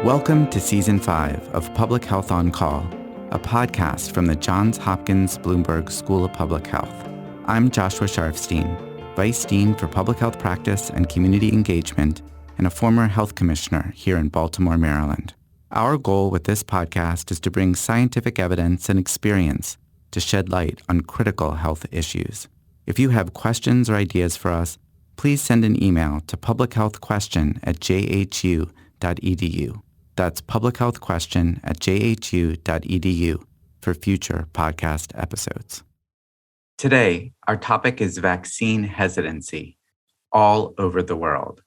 Welcome to Season 5 of Public Health on Call, a podcast from the Johns Hopkins Bloomberg School of Public Health. I'm Joshua Sharfstein, Vice Dean for Public Health Practice and Community Engagement and a former health commissioner here in Baltimore, Maryland. Our goal with this podcast is to bring scientific evidence and experience to shed light on critical health issues. If you have questions or ideas for us, please send an email to publichealthquestion@jhu.edu. That's publichealthquestion@jhu.edu for future podcast episodes. Today, our topic is vaccine hesitancy all over the world.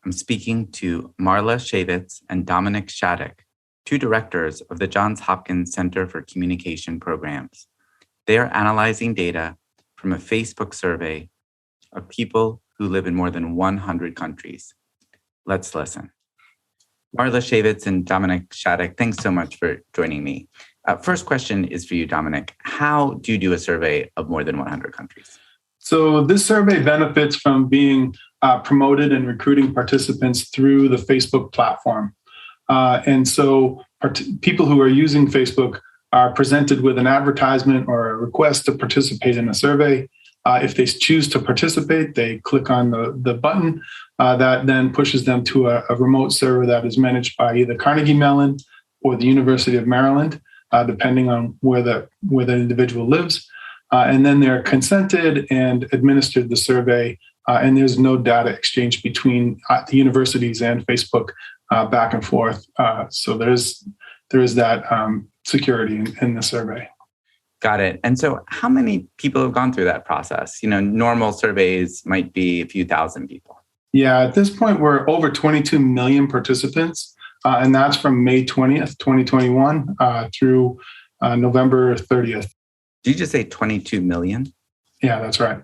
I'm speaking to Marla Shavitz and Dominic Shattuck, two directors of the Johns Hopkins Center for Communication Programs. They are analyzing data from a Facebook survey of people who live in more than 100 countries. Let's listen. Marla Shavitz and Dominic Shattuck, thanks so much for joining me. First question is for you, Dominic. How do you do a survey of more than 100 countries? So this survey benefits from being promoted and recruiting participants through the Facebook platform. And so people who are using Facebook are presented with an advertisement or a request to participate in a survey. If they choose to participate, they click on the button that then pushes them to a remote server that is managed by either Carnegie Mellon or the University of Maryland, depending on where the individual lives. And then they're consented and administered the survey, and there's no data exchange between the universities and Facebook back and forth. So there is that security in the survey. Got it. And so how many people have gone through that process? Normal surveys might be a few thousand people. Yeah, at this point, we're over 22 million participants, and that's from May 20th, 2021 through November 30th. Did you just say 22 million? Yeah, that's right.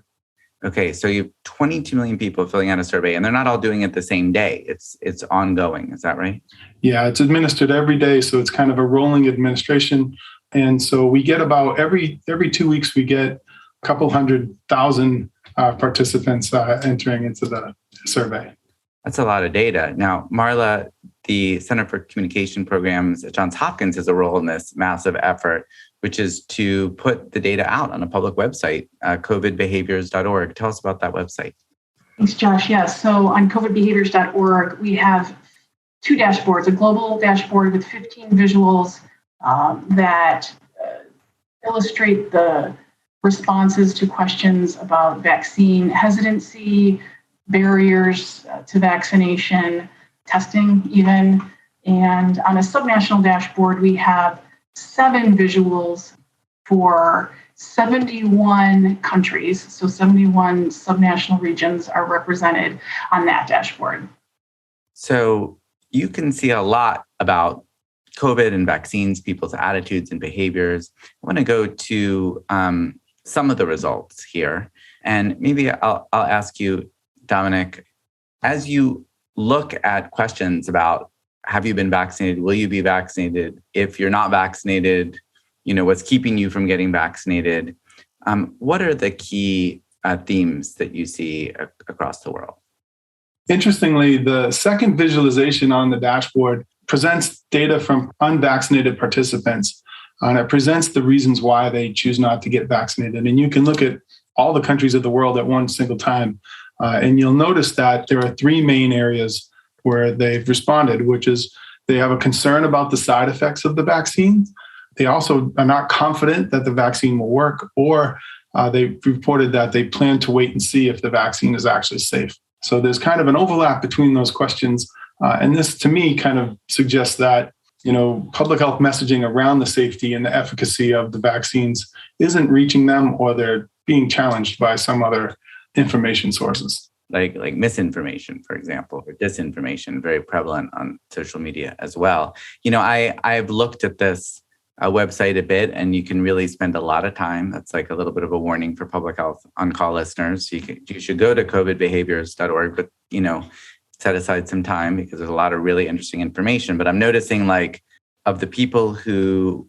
Okay, so you have 22 million people filling out a survey, and they're not all doing it the same day. It's ongoing. Is that right? Yeah, it's administered every day, so it's kind of a rolling administration. And so we get about every 2 weeks, we get a couple 100,000 participants entering into the survey. That's a lot of data. Now, Marla, the Center for Communication Programs at Johns Hopkins has a role in this massive effort, which is to put the data out on a public website, covidbehaviors.org. Tell us about that website. Thanks, Josh. Yes. So on covidbehaviors.org, we have two dashboards, a global dashboard with 15 visuals that illustrate the responses to questions about vaccine hesitancy, barriers to vaccination, testing even. And on a subnational dashboard, we have 7 visuals for 71 countries. So 71 subnational regions are represented on that dashboard. So you can see a lot about COVID and vaccines, people's attitudes and behaviors. I want to go to some of the results here. And maybe I'll ask you, Dominic, as you look at questions about have you been vaccinated, will you be vaccinated, if you're not vaccinated, what's keeping you from getting vaccinated, what are the key themes that you see across the world? Interestingly, the second visualization on the dashboard presents data from unvaccinated participants, and it presents the reasons why they choose not to get vaccinated. And you can look at all the countries of the world at one single time, and you'll notice that there are 3 main areas where they've responded, which is they have a concern about the side effects of the vaccine. They also are not confident that the vaccine will work, or they've reported that they plan to wait and see if the vaccine is actually safe. So there's kind of an overlap between those questions. And this, to me, kind of suggests that, public health messaging around the safety and the efficacy of the vaccines isn't reaching them, or they're being challenged by some other information sources. Like misinformation, for example, or disinformation, very prevalent on social media as well. I've looked at this website a bit, and you can really spend a lot of time. That's like a little bit of a warning for Public Health on Call listeners. You should go to covidbehaviors.org, but, set aside some time because there's a lot of really interesting information. But I'm noticing, of the people who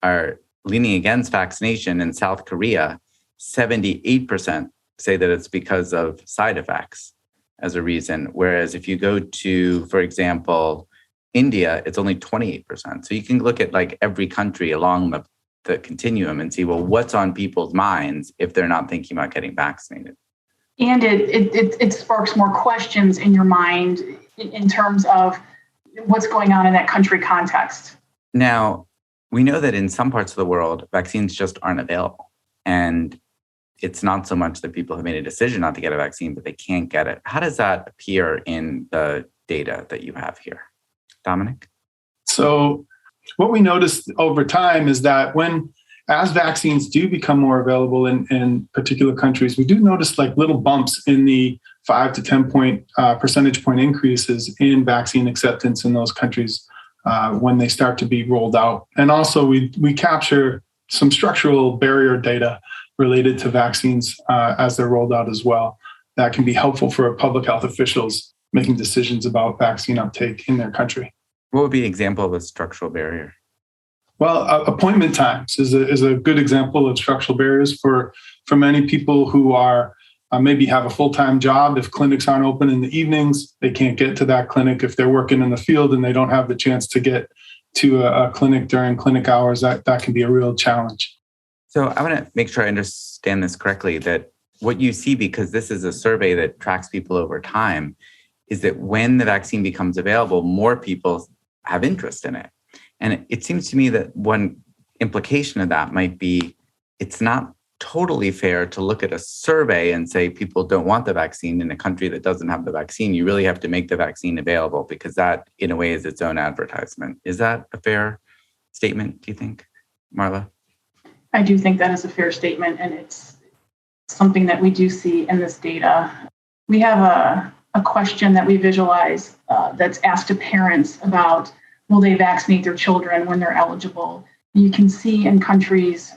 are leaning against vaccination in South Korea, 78% say that it's because of side effects as a reason. Whereas if you go to, for example, India, it's only 28%. So you can look at like every country along the continuum and see, well, what's on people's minds if they're not thinking about getting vaccinated. And it sparks more questions in your mind in terms of what's going on in that country context. Now, we know that in some parts of the world, vaccines just aren't available. And it's not so much that people have made a decision not to get a vaccine, but they can't get it. How does that appear in the data that you have here? Dominic? So what we noticed over time is that as vaccines do become more available in particular countries, we do notice like little bumps in the 5 to 10 percentage point increases in vaccine acceptance in those countries when they start to be rolled out. And also we capture some structural barrier data related to vaccines as they're rolled out as well. That can be helpful for public health officials making decisions about vaccine uptake in their country. What would be an example of a structural barrier? Well, appointment times is a good example of structural barriers for many people who are maybe have a full-time job. If clinics aren't open in the evenings, they can't get to that clinic. If they're working in the field and they don't have the chance to get to a clinic during clinic hours, that can be a real challenge. So I want to make sure I understand this correctly, that what you see, because this is a survey that tracks people over time, is that when the vaccine becomes available, more people have interest in it. And it seems to me that one implication of that might be it's not totally fair to look at a survey and say people don't want the vaccine in a country that doesn't have the vaccine. You really have to make the vaccine available because that, in a way, is its own advertisement. Is that a fair statement, do you think, Marla? I do think that is a fair statement, and it's something that we do see in this data. We have a question that we visualize that's asked to parents about will they vaccinate their children when they're eligible. You can see in countries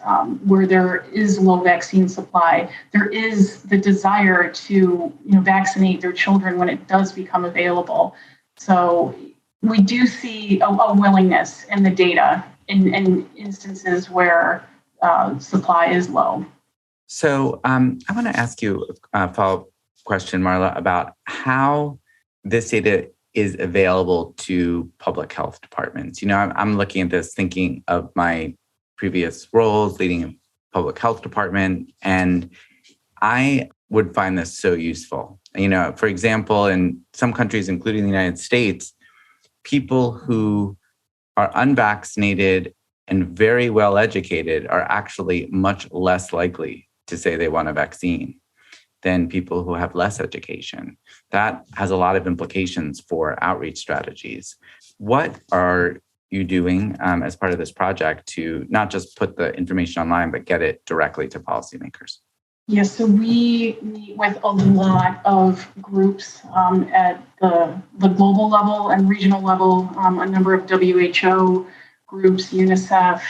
where there is low vaccine supply, there is the desire to vaccinate their children when it does become available. So we do see a willingness in the data in instances where supply is low. So I want to ask you a follow-up question, Marla, about how this data is available to public health departments. I'm looking at this thinking of my previous roles leading a public health department, and I would find this so useful. For example, in some countries, including the United States, people who are unvaccinated and very well educated are actually much less likely to say they want a vaccine than people who have less education. That has a lot of implications for outreach strategies. What are you doing as part of this project to not just put the information online, but get it directly to policymakers? Yes, so we meet with a lot of groups at the global level and regional level, a number of WHO groups, UNICEF,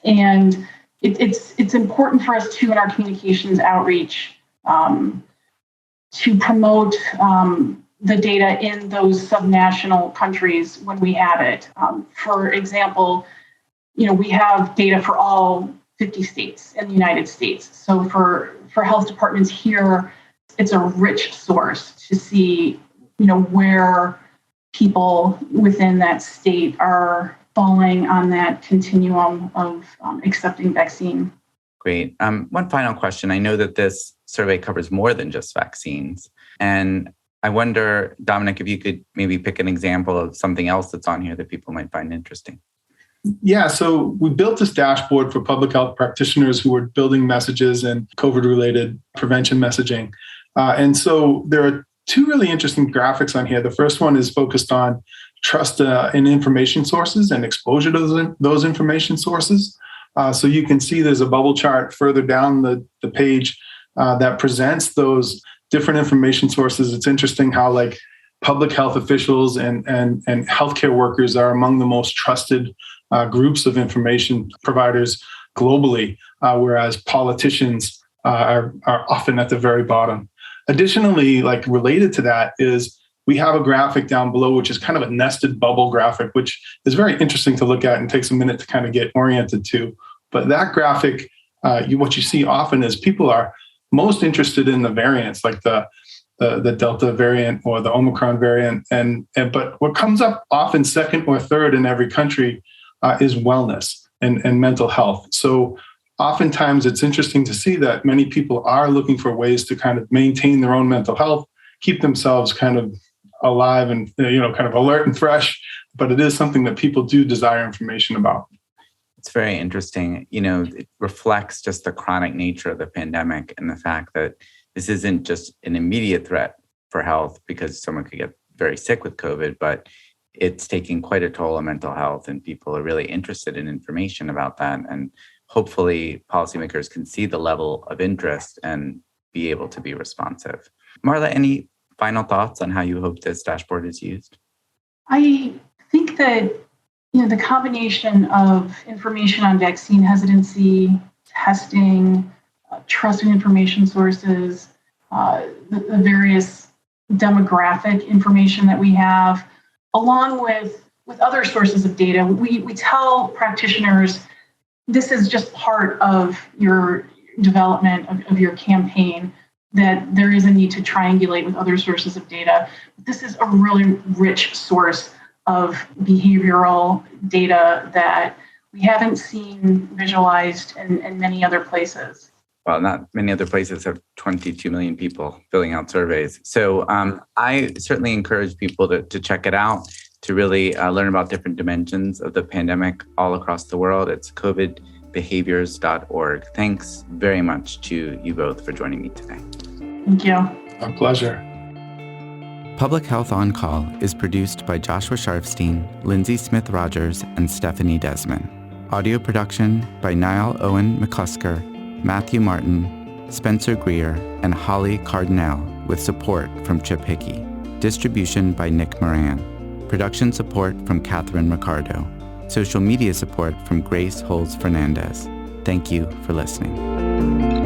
and it's important for us too in our communications outreach to promote the data in those subnational countries when we have it. For example, we have data for all 50 states in the United States. So for health departments here, it's a rich source to see, where people within that state are falling on that continuum of accepting vaccine. Great. One final question. I know that this survey covers more than just vaccines. And I wonder, Dominic, if you could maybe pick an example of something else that's on here that people might find interesting. Yeah, so we built this dashboard for public health practitioners who were building messages and COVID-related prevention messaging. And so there are two really interesting graphics on here. The first one is focused on trust in information sources and exposure to those information sources. So you can see there's a bubble chart further down the page that presents those different information sources. It's interesting how public health officials and healthcare workers are among the most trusted groups of information providers globally, whereas politicians are often at the very bottom. Additionally, related to that is we have a graphic down below, which is kind of a nested bubble graphic, which is very interesting to look at and takes a minute to kind of get oriented to. But that graphic, what you see often is people are most interested in the variants, like the the Delta variant or the Omicron variant. But what comes up often second or third in every country is wellness and mental health. So oftentimes it's interesting to see that many people are looking for ways to kind of maintain their own mental health, keep themselves kind of alive and, kind of alert and fresh. But it is something that people do desire information about. It's very interesting. It reflects just the chronic nature of the pandemic and the fact that this isn't just an immediate threat for health because someone could get very sick with COVID, but it's taking quite a toll on mental health, and people are really interested in information about that. And hopefully policymakers can see the level of interest and be able to be responsive. Marla, any final thoughts on how you hope this dashboard is used? I think that the combination of information on vaccine hesitancy, testing, trusted information sources, the various demographic information that we have, along with other sources of data, we tell practitioners this is just part of your development of your campaign, that there is a need to triangulate with other sources of data. This is a really rich source of behavioral data that we haven't seen visualized in many other places. Well, not many other places have 22 million people filling out surveys. So I certainly encourage people to check it out, to really learn about different dimensions of the pandemic all across the world. It's covidbehaviors.org. Thanks very much to you both for joining me today. Thank you. A pleasure. Public Health On Call is produced by Joshua Sharfstein, Lindsay Smith-Rogers, and Stephanie Desmond. Audio production by Niall Owen McClusker, Matthew Martin, Spencer Greer, and Holly Cardinale, with support from Chip Hickey. Distribution by Nick Moran. Production support from Catherine Ricardo. Social media support from Grace Holz Fernandez. Thank you for listening.